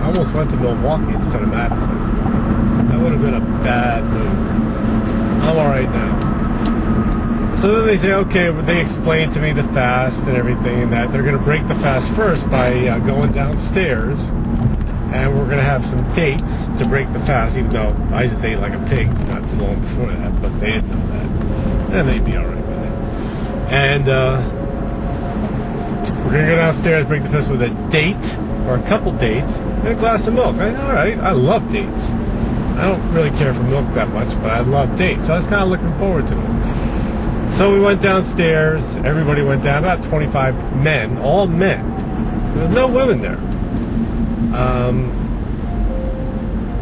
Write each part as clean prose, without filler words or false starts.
I almost went to Milwaukee instead of Madison. That would have been a bad move. I'm alright now. So then they say, okay, they explain to me the fast and everything, and that they're going to break the fast first by going downstairs, and we're going to have some dates to break the fast, even though I just ate like a pig not too long before that, but they didn't know that. And they'd be alright with it. And we're going to go downstairs, break the fast with a date, or a couple dates, and a glass of milk. Alright, I love dates. I don't really care for milk that much, but I love dates. So I was kind of looking forward to it. So we went downstairs. Everybody went down. About 25 men, all men. There was no women there.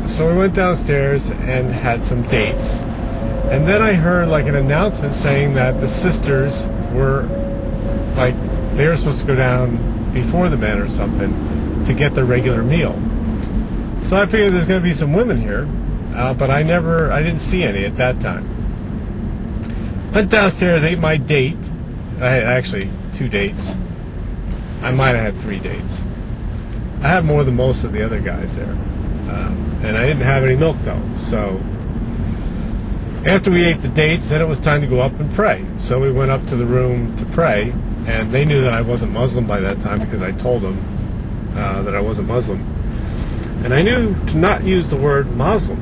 So we went downstairs and had some dates. And then I heard like an announcement saying that the sisters were like, they were supposed to go down before the men or something to get their regular meal. So I figured there's going to be some women here, but I didn't see any at that time. Went downstairs, ate my date. I had actually 2 dates. I might have had 3 dates. I had more than most of the other guys there. And I didn't have any milk though. So after we ate the dates, then it was time to go up and pray. So we went up to the room to pray, and they knew that I wasn't Muslim by that time because I told them that I wasn't Muslim. And I knew to not use the word Muslim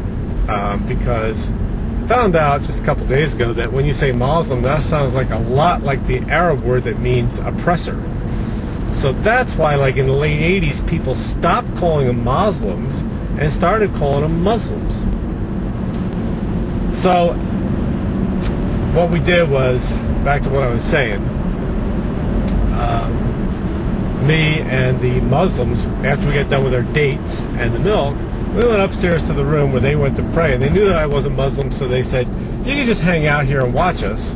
because I found out just a couple days ago that when you say Muslim, that sounds like a lot like the Arab word that means oppressor. So that's why, like in the late 80s, people stopped calling them Muslims and started calling them Muslims. So what we did was, back to what I was saying, me and the Muslims, after we got done with our dates and the milk, we went upstairs to the room where they went to pray, and they knew that I wasn't Muslim, so they said, you can just hang out here and watch us,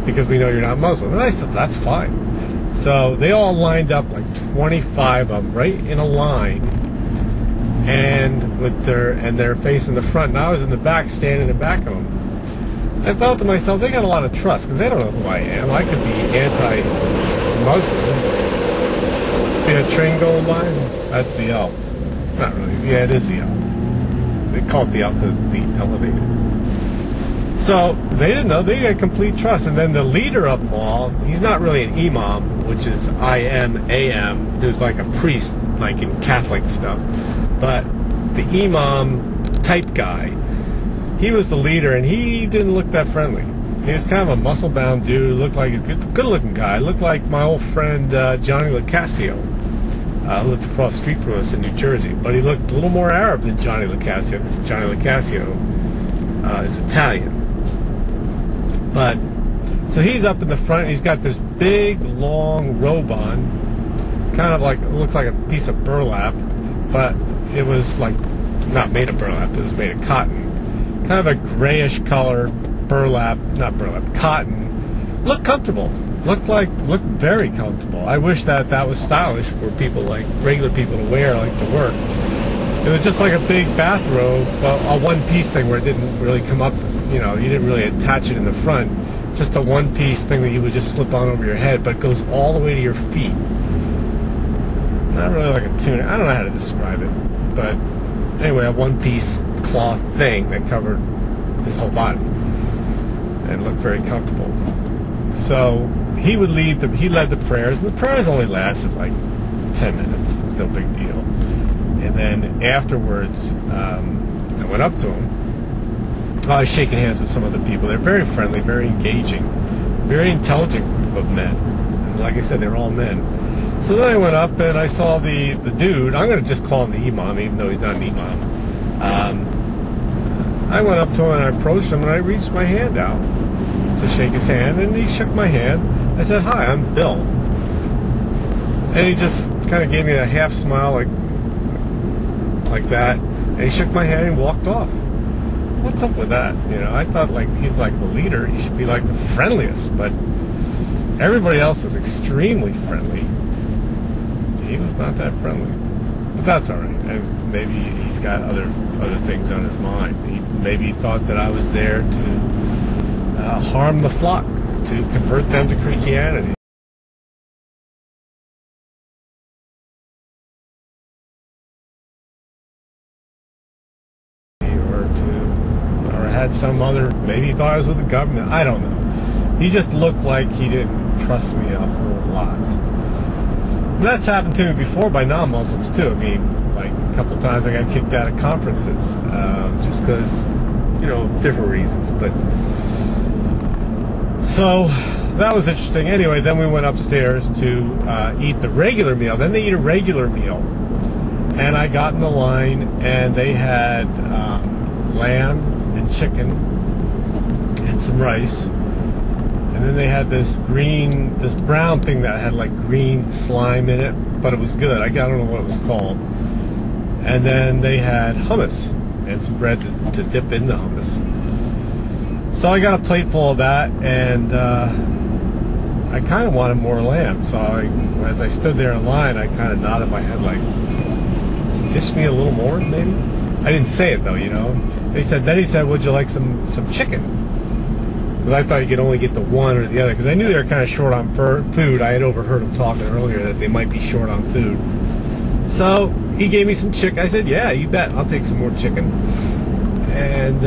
because we know you're not Muslim. And I said, that's fine. So they all lined up, like 25 of them, right in a line, and they're facing the front, and I was in the back, standing in the back of them. I thought to myself, they got a lot of trust, because they don't know who I am. I could be anti-Muslim. See a train going by? That's the L. Not really. Yeah, it is the L. They call it the L because it's the elevated. So they didn't know. They had complete trust. And then the leader of them all, he's not really an imam, which is I-M-A-M. There's like a priest, like in Catholic stuff. But the imam type guy, he was the leader, and he didn't look that friendly. He was kind of a muscle-bound dude. Looked like a good-looking guy. Looked like my old friend Johnny LaCasio. Lived across the street from us in New Jersey, but he looked a little more Arab than Johnny LaCasio, because Johnny LaCasio is Italian. But so he's up in the front, and he's got this big, long robe on, kind of like, it looks like a piece of burlap, but it was like not made of burlap, it was made of cotton. Kind of a grayish color cotton. Looked comfortable. Looked very comfortable. I wish that was stylish for people, like regular people, to wear, like to work. It was just like a big bathrobe, a one-piece thing where it didn't really come up, you didn't really attach it in the front. Just a one-piece thing that you would just slip on over your head, but it goes all the way to your feet. Not really like a tunic. I don't know how to describe it. But anyway, a one-piece cloth thing that covered his whole body and looked very comfortable. So he led the prayers, and the prayers only lasted like 10 minutes, no big deal. And then afterwards, I went up to him. I was shaking hands with some of the people. They're very friendly, very engaging, very intelligent group of men. And like I said, they're all men. So then I went up and I saw the dude. I'm going to just call him the imam, even though he's not an imam. I went up to him and I approached him and I reached my hand out to shake his hand, and he shook my hand. I said, "Hi, I'm Bill." And he just kind of gave me a half smile, like that, and he shook my hand and walked off. What's up with that? I thought like he's like the leader, he should be like the friendliest, but everybody else was extremely friendly. He was not that friendly, but that's all right. Maybe he's got other things on his mind. Maybe he thought that I was there to harm the flock, to convert them to Christianity. had some other, maybe he thought I was with the government. I don't know. He just looked like he didn't trust me a whole lot. And that's happened to me before by non-Muslims too. I mean, like a couple times I got kicked out of conferences just because, you know, different reasons. But so that was interesting. Anyway, then we went upstairs to eat the regular meal. Then they eat a regular meal. And I got in the line, and they had lamb and chicken and some rice. And then they had this brown thing that had like green slime in it, but it was good. I don't know what it was called. And then they had hummus and some bread to dip in the hummus. So I got a plate full of that, and I kind of wanted more lamb. So as I stood there in line, I kind of nodded my head like, dish me a little more, maybe? I didn't say it though, you know. Then he said, would you like some chicken? Because I thought you could only get the one or the other, because I knew they were kind of short on food. I had overheard him talking earlier that they might be short on food. So he gave me some chicken. I said, yeah, you bet, I'll take some more chicken. And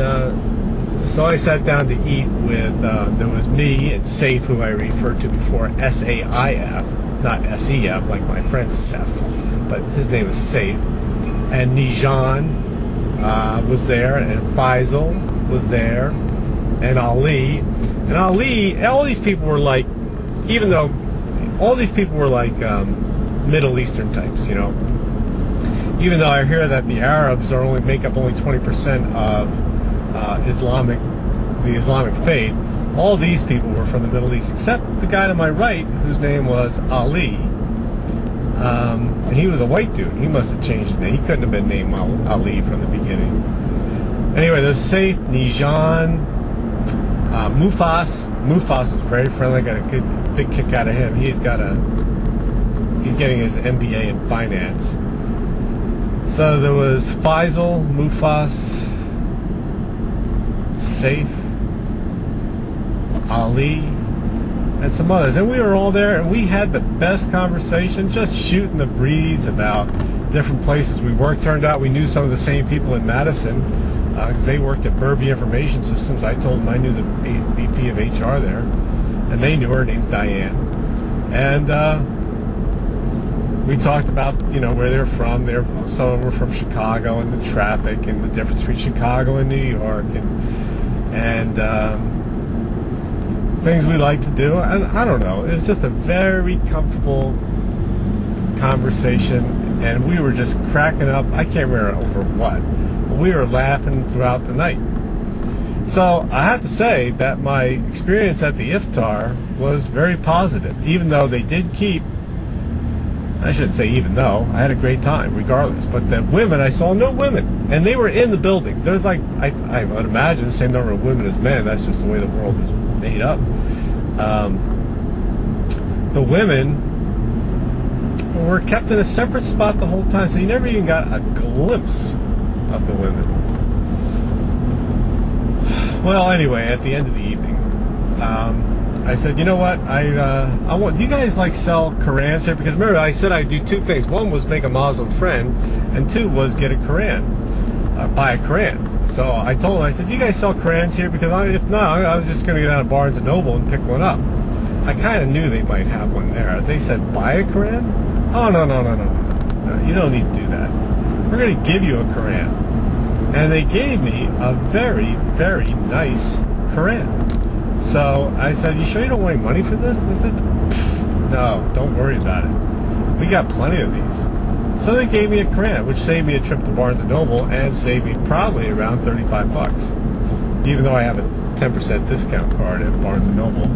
so I sat down to eat with, there was me and Saif, who I referred to before, S-A-I-F, not S-E-F, like my friend Seth, but his name is Saif. And Nijan was there, and Faisal was there, and Ali. And Ali, all these people were like, even though all these people were like Middle Eastern types, you know. Even though I hear that the Arabs make up only 20% of the Islamic faith, all these people were from the Middle East, except the guy to my right, whose name was Ali. And he was a white dude. He must have changed his name. He couldn't have been named Ali from the beginning. Anyway, there's Saif, Nijan, Mufas. Mufas is very friendly. I got a good big kick out of him. He's getting his MBA in finance. So there was Faisal, Mufas, Saif, Ali, and some others, and we were all there, and we had the best conversation, just shooting the breeze about different places we worked. Turned out we knew some of the same people in Madison, because they worked at Burby Information Systems. I told them I knew the VP of HR there, and they knew her. Her name's Diane. And we talked about, you know, where they're from. Some of them were from Chicago, and the traffic and the difference between Chicago and New York, and things we like to do. And I don't know, it was just a very comfortable conversation, and we were just cracking up. I can't remember over what, but we were laughing throughout the night. So I have to say that my experience at the iftar was very positive, even though they did keep, I shouldn't say even though, I had a great time regardless, but the women, I saw no women, and they were in the building. There's like, I would imagine the same number of women as men. That's just the way the world is made up. The women were kept in a separate spot the whole time, so you never even got a glimpse of the women. Well, anyway, at the end of the evening, I said, you know what, I want, do you guys like sell Qurans here? Because remember, I said I'd do two things. One was make a Muslim friend, and two was get a Quran, buy a Quran. So I told them, I said, do you guys sell Qurans here? Because if not, I was just going to get out of Barnes & Noble and pick one up. I kind of knew they might have one there. They said, buy a Quran? Oh, no, you don't need to do that. We're going to give you a Quran. And they gave me a very, very nice Quran. So I said, you sure you don't want any money for this? They said, no, don't worry about it. We got plenty of these. So they gave me a Quran, which saved me a trip to Barnes & Noble and saved me probably around $35, even though I have a 10% discount card at Barnes & Noble.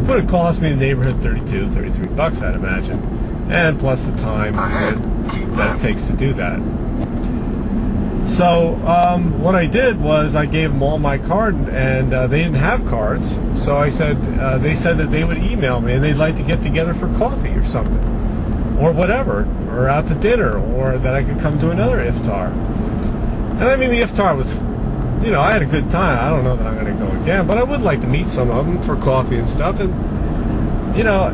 But it cost me in the neighborhood $33, I'd imagine, and plus the time that it takes to do that. So what I did was I gave them all my card, and they didn't have cards. So I said, they said that they would email me, and they'd like to get together for coffee or something, or whatever, or out to dinner, or that I could come to another iftar. And I mean, the iftar was, you know, I had a good time. I don't know that I'm going to go again, but I would like to meet some of them for coffee and stuff. And, you know,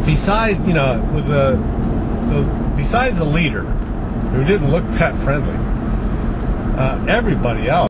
besides, you know, with besides the leader, who didn't look that friendly, everybody else